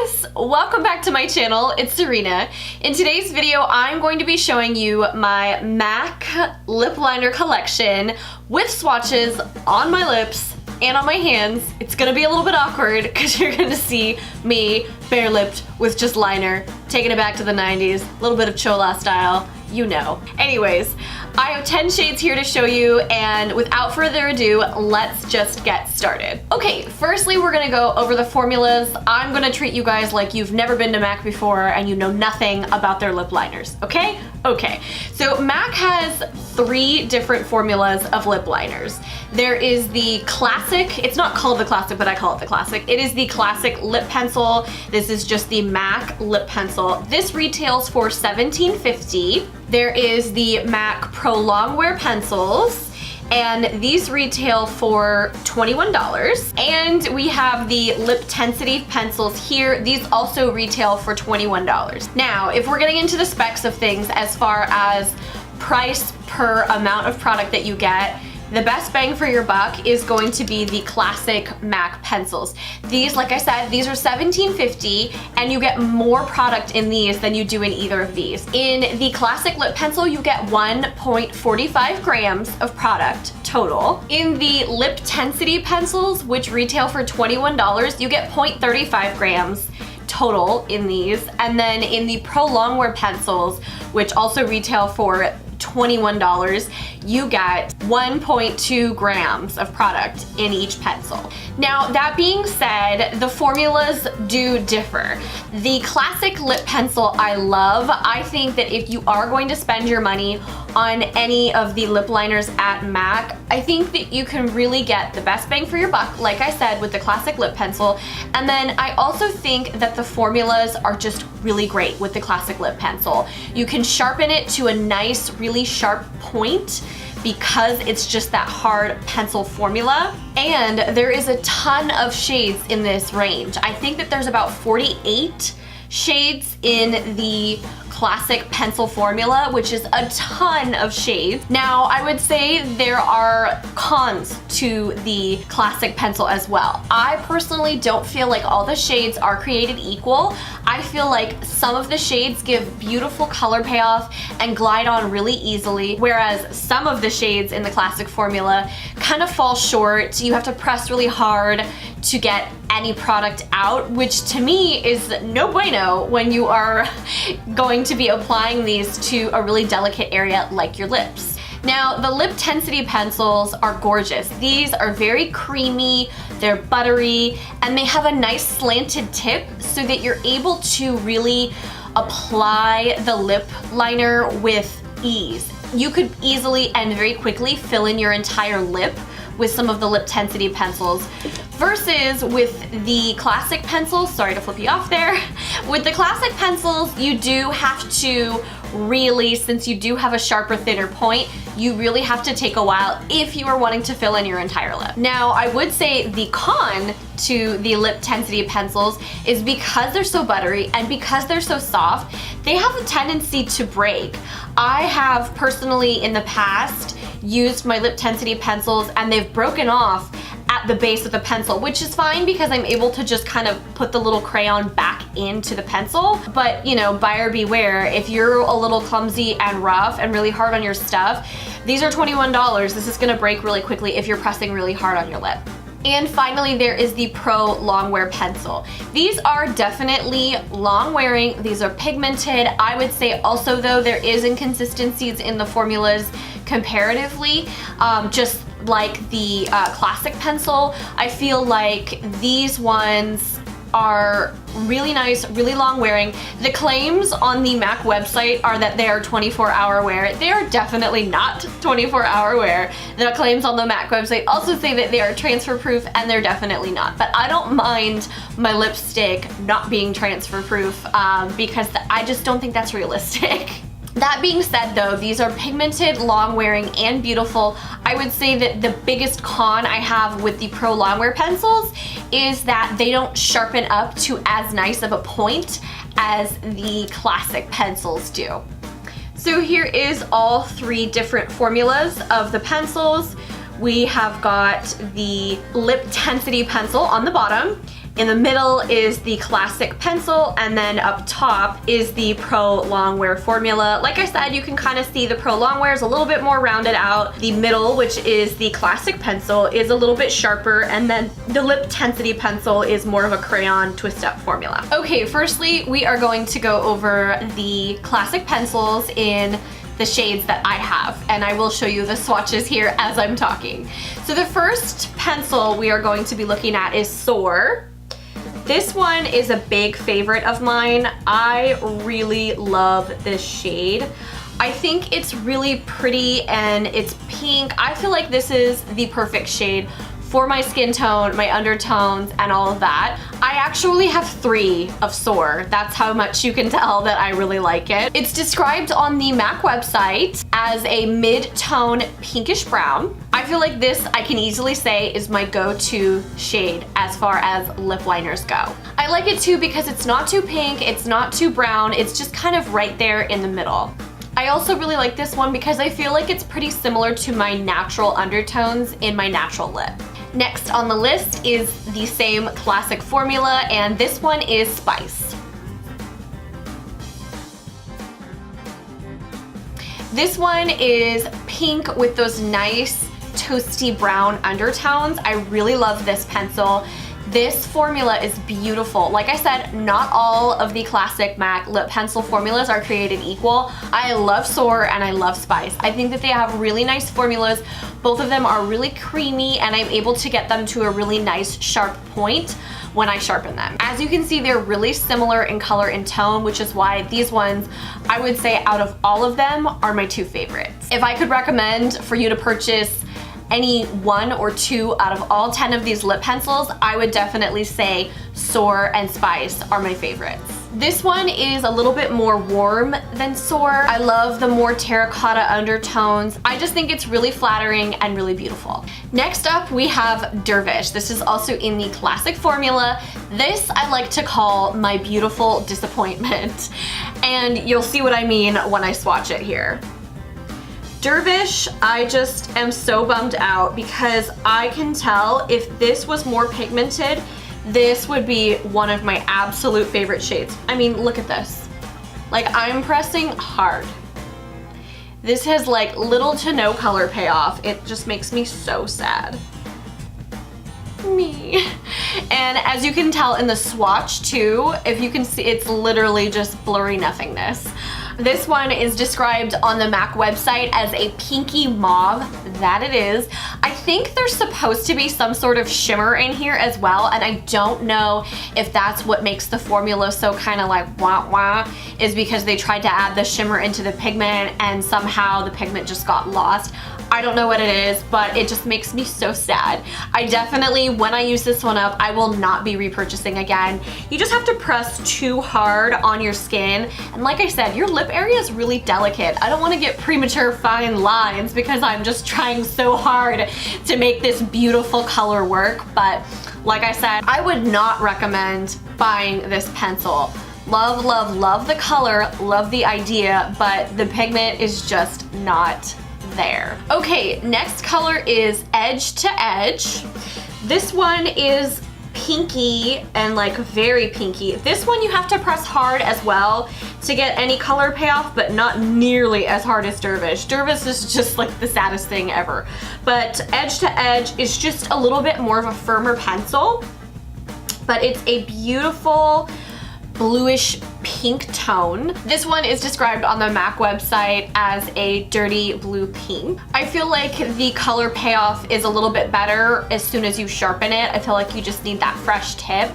guys! Welcome back to my channel. It's Sirena. In today's video, I'm going to be showing you my MAC lip liner collection with swatches on my lips and on my hands. It's gonna be a little bit awkward because you're gonna see me bare-lipped with just liner, taking it back to the 90s, a little bit of chola style, you know. Anyways, I have 10 shades here to show you, and without further ado, let's just get started. Okay, firstly, we're gonna go over the formulas. I'm gonna treat you guys like you've never been to MAC before and you know nothing about their lip liners, okay? Okay, so MAC has 3 different formulas of lip liners. There is the classic, it's not called the classic, but I call it the classic. It is the classic lip pencil. This is just the MAC lip pencil. This retails for $17.50. There is the MAC Pro Longwear pencils, and these retail for $21. And we have the lip tensity pencils here. These also retail for $21. Now, if we're getting into the specs of things as far as price per amount of product that you get, the best bang for your buck is going to be the classic MAC pencils. These, like I said, these are $17.50, and you get more product in these than you do in either of these. In the classic lip pencil, you get 1.45 grams of product total. In the lip tensity pencils, which retail for $21, you get 0.35 grams total in these. And then in the Pro Longwear pencils, which also retail for $21, you get 1.2 grams of product in each pencil. Now, that being said, the formulas do differ. The classic lip pencil I love. I think that if you are going to spend your money on any of the lip liners at MAC, I think that you can really get the best bang for your buck, like I said, with the classic lip pencil. And then I also think that the formulas are just really great with the classic lip pencil. You can sharpen it to a nice, really sharp point because it's just that hard pencil formula. And there is a ton of shades in this range. I think that there's about 48 shades in the classic pencil formula, which is a ton of shades. Now, I would say there are cons to the classic pencil as well. I personally don't feel like all the shades are created equal. I feel like some of the shades give beautiful color payoff and glide on really easily, whereas some of the shades in the classic formula kind of fall short. You have to press really hard to get any product out, which to me is no bueno when you are going to be applying these to a really delicate area like your lips. Now, the lip tensity pencils are gorgeous. These are very creamy, they're buttery, and they have a nice slanted tip so that you're able to really apply the lip liner with ease. You could easily and very quickly fill in your entire lip with some of the lip tensity pencils, versus with the classic pencils, sorry to flip you off there, with the classic pencils, you do have to really, since you do have a sharper, thinner point, you really have to take a while if you are wanting to fill in your entire lip. Now, I would say the con to the lip tensity pencils is because they're so buttery and because they're so soft, they have a tendency to break. I have personally in the past used my lip tensity pencils and they've broken off at the base of the pencil, which is fine because I'm able to just kind of put the little crayon back into the pencil. But, you know, buyer beware. If you're a little clumsy and rough and really hard on your stuff, these are $21. This is gonna break really quickly if you're pressing really hard on your lip. And finally, there is the Pro Longwear pencil. These are definitely long wearing. These are pigmented. I would say also though, there is inconsistencies in the formulas comparatively, just like the classic pencil. I feel like these ones are really nice, really long wearing. The claims on the MAC website are that they are 24-hour wear. They are definitely not 24-hour wear. The claims on the MAC website also say that they are transfer proof, and they're definitely not. But I don't mind my lipstick not being transfer proof because I just don't think that's realistic. That being said though, these are pigmented, long wearing, and beautiful. I would say that the biggest con I have with the Pro Longwear pencils is that they don't sharpen up to as nice of a point as the classic pencils do. So here is all 3 different formulas of the pencils. We have got the lip tensity pencil on the bottom, In the middle is the classic pencil, and then up top is the Pro Longwear formula. Like I said, you can kind of see the Pro Longwear is a little bit more rounded out. The middle, which is the classic pencil, is a little bit sharper, and then the lip tensity pencil is more of a crayon twist-up formula. Okay, firstly, we are going to go over the classic pencils in the shades that I have, and I will show you the swatches here as I'm talking. So the first pencil we are going to be looking at is Soar. This one is a big favorite of mine. I really love this shade. I think it's really pretty and it's pink. I feel like this is the perfect shade for my skin tone, my undertones, and all of that. I actually have 3 of Soar. That's how much you can tell that I really like it. It's described on the M.A.C website as a mid-tone pinkish brown. I feel like this, I can easily say, is my go-to shade as far as lip liners go. I like it too because it's not too pink, it's not too brown, it's just kind of right there in the middle. I also really like this one because I feel like it's pretty similar to my natural undertones in my natural lip. Next on the list is the same classic formula, and this one is Spice. This one is pink with those nice toasty brown undertones. I really love this pencil. This formula is beautiful. Like I said, not all of the classic M.A.C lip pencil formulas are created equal. I love Soar and I love Spice. I think that they have really nice formulas. Both of them are really creamy, and I'm able to get them to a really nice sharp point when I sharpen them. As you can see, they're really similar in color and tone, which is why these ones, I would say out of all of them, are my 2 favorites. If I could recommend for you to purchase any 1 or 2 out of all 10 of these lip pencils, I would definitely say Soar and Spice are my favorites. This one is a little bit more warm than Soar. I love the more terracotta undertones. I just think it's really flattering and really beautiful. Next up, we have Dervish. This is also in the classic formula. This I like to call my beautiful disappointment, and you'll see what I mean when I swatch it here. Dervish, I just am so bummed out because I can tell if this was more pigmented, this would be one of my absolute favorite shades. I mean, look at this. Like, I'm pressing hard. This has like little to no color payoff. It just makes me so sad. Me. And as you can tell in the swatch too, if you can see, it's literally just blurry nothingness. This one is described on the M.A.C website as a pinky mauve. That it is. I think there's supposed to be some sort of shimmer in here as well, and I don't know if that's what makes the formula so kind of like wah wah, is because they tried to add the shimmer into the pigment and somehow the pigment just got lost. I don't know what it is, but it just makes me so sad. I definitely, when I use this one up, I will not be repurchasing again. You just have to press too hard on your skin. And like I said, your lip area is really delicate. I don't want to get premature fine lines because I'm just trying so hard to make this beautiful color work. But like I said, I would not recommend buying this pencil. Love, love, love the color, love the idea, but the pigment is just not there. Okay, next color is Edge to Edge. This one is pinky and like very pinky. This one you have to press hard as well to get any color payoff, but not nearly as hard as Dervish. Dervish is just like the saddest thing ever. But Edge to Edge is just a little bit more of a firmer pencil, but it's a beautiful bluish pink tone. This one is described on the M.A.C website as a dirty blue pink. I feel like the color payoff is a little bit better as soon as you sharpen it. I feel like you just need that fresh tip,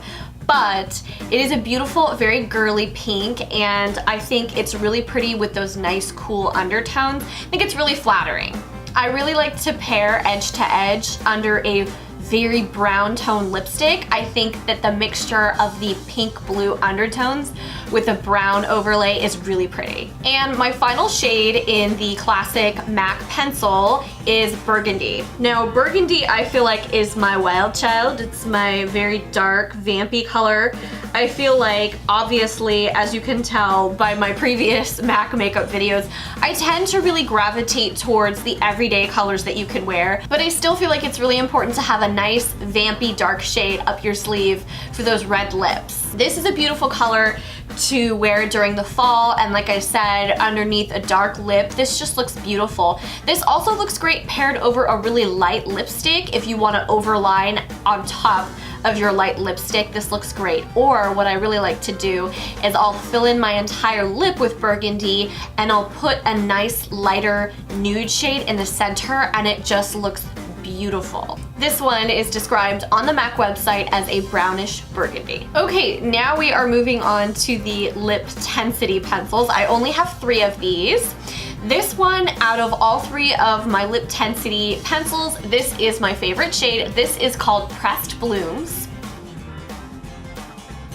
but it is a beautiful, very girly pink, and I think it's really pretty with those nice cool undertones. I think it's really flattering. I really like to pair Edge to Edge under a very brown tone lipstick. I think that the mixture of the pink blue undertones with a brown overlay is really pretty. And my final shade in the classic M.A.C pencil is Burgundy. Now Burgundy I feel like is my wild child. It's my very dark vampy color. I feel like, obviously, as you can tell by my previous M.A.C makeup videos, I tend to really gravitate towards the everyday colors that you can wear, but I still feel like it's really important to have a nice vampy dark shade up your sleeve for those red lips. This is a beautiful color to wear during the fall, and like I said, underneath a dark lip, this just looks beautiful. This also looks great paired over a really light lipstick if you want to overline on top of your light lipstick. This looks great. Or what I really like to do is I'll fill in my entire lip with Burgundy and I'll put a nice lighter nude shade in the center, and it just looks beautiful. This one is described on the M.A.C website as a brownish burgundy. Okay, now we are moving on to the lip tensity pencils. I only have 3 of these. This one, out of all 3 of my lip tensity pencils, this is my favorite shade. This is called Pressed Blooms.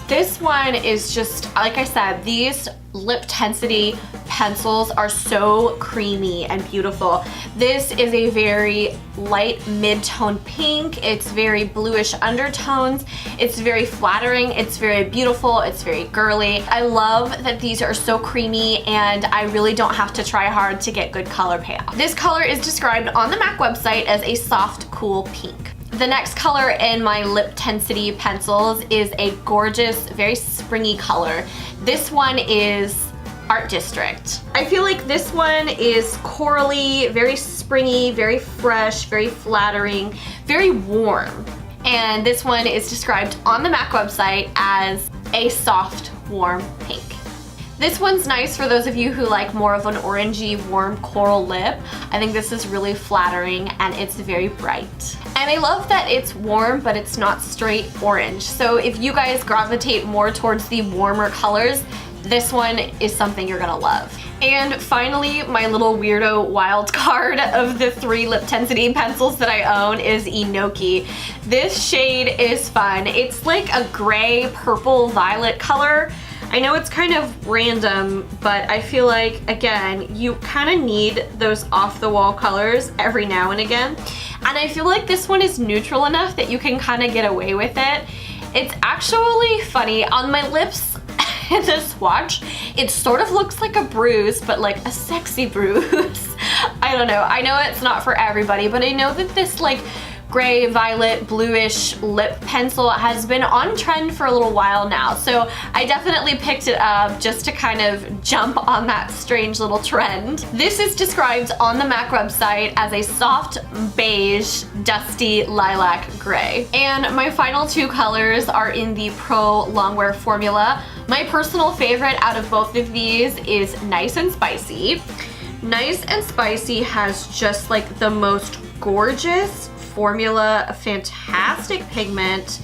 This one is just, like I said, these lip tensity pencils are so creamy and beautiful. This is a very light mid-tone pink. It's very bluish undertones. It's very flattering. It's very beautiful. It's very girly. I love that these are so creamy, and I really don't have to try hard to get good color payoff. This color is described on the M.A.C website as a soft, cool pink. The next color in my lip tensity pencils is a gorgeous, very springy color. This one is Art District. I feel like this one is corally, very springy, very fresh, very flattering, very warm. And this one is described on the M.A.C website as a soft, warm pink. This one's nice for those of you who like more of an orangey, warm coral lip. I think this is really flattering, and it's very bright. And I love that it's warm, but it's not straight orange. So if you guys gravitate more towards the warmer colors, this one is something you're gonna love. And finally, my little weirdo wild card of the 3 lip tensity pencils that I own is Enoki. This shade is fun. It's like a gray, purple, violet color. I know it's kind of random, but I feel like, again, you kind of need those off-the-wall colors every now and again. And I feel like this one is neutral enough that you can kind of get away with it. It's actually funny. On my lips in the swatch, it sort of looks like a bruise, but like a sexy bruise. I don't know. I know it's not for everybody, but I know that this like gray, violet, bluish lip pencil has been on trend for a little while now. So I definitely picked it up just to kind of jump on that strange little trend. This is described on the M.A.C website as a soft beige, dusty lilac gray. And my final 2 colors are in the Pro Longwear formula. My personal favorite out of both of these is Nice and Spicy. Nice and Spicy has just like the most gorgeous formula, a fantastic pigment.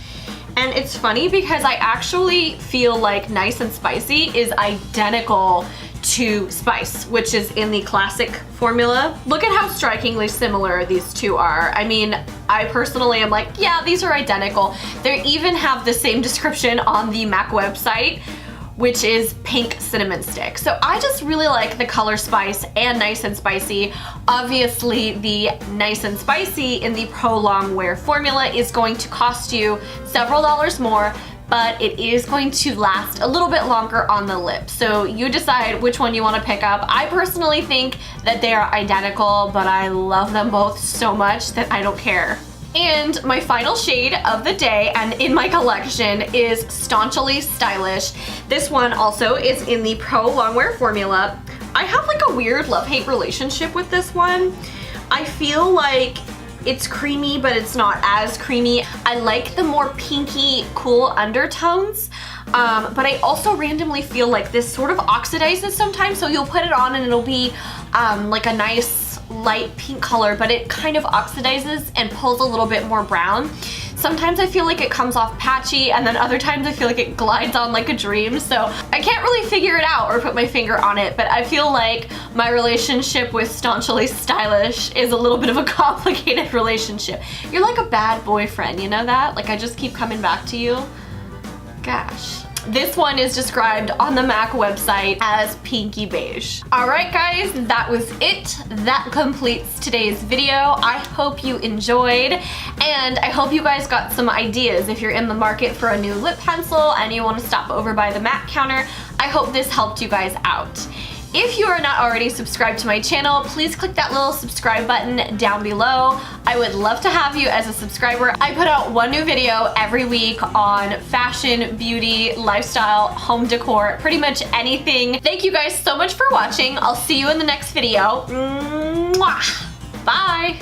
And it's funny because I actually feel like Nice and Spicy is identical to Spice, which is in the classic formula. Look at how strikingly similar these 2 are. I mean, I personally am like, yeah, these are identical. They even have the same description on the M.A.C website, which is pink cinnamon stick. So I just really like the color Spice and Nice and Spicy. Obviously, the Nice and Spicy in the Pro Longwear formula is going to cost you several dollars more, but it is going to last a little bit longer on the lip. So you decide which one you want to pick up. I personally think that they are identical, but I love them both so much that I don't care. And my final shade of the day and in my collection is Staunchly Stylish. This one also is in the Pro Longwear formula. I have like a weird love-hate relationship with this one. I feel like it's creamy, but it's not as creamy. I like the more pinky, cool undertones, but I also randomly feel like this sort of oxidizes sometimes, so you'll put it on and it'll be like a nice light pink color, but it kind of oxidizes and pulls a little bit more brown. Sometimes I feel like it comes off patchy, and then other times I feel like it glides on like a dream, so I can't really figure it out or put my finger on it, but I feel like my relationship with Staunchly Stylish is a little bit of a complicated relationship. You're like a bad boyfriend, you know that? Like I just keep coming back to you. Gosh. This one is described on the M.A.C website as pinky beige. Alright guys, that was it. That completes today's video. I hope you enjoyed, and I hope you guys got some ideas if you're in the market for a new lip pencil and you want to stop over by the M.A.C counter. I hope this helped you guys out. If you are not already subscribed to my channel, please click that little subscribe button down below. I would love to have you as a subscriber. I put out one new video every week on fashion, beauty, lifestyle, home decor, pretty much anything. Thank you guys so much for watching. I'll see you in the next video. Mwah! Bye!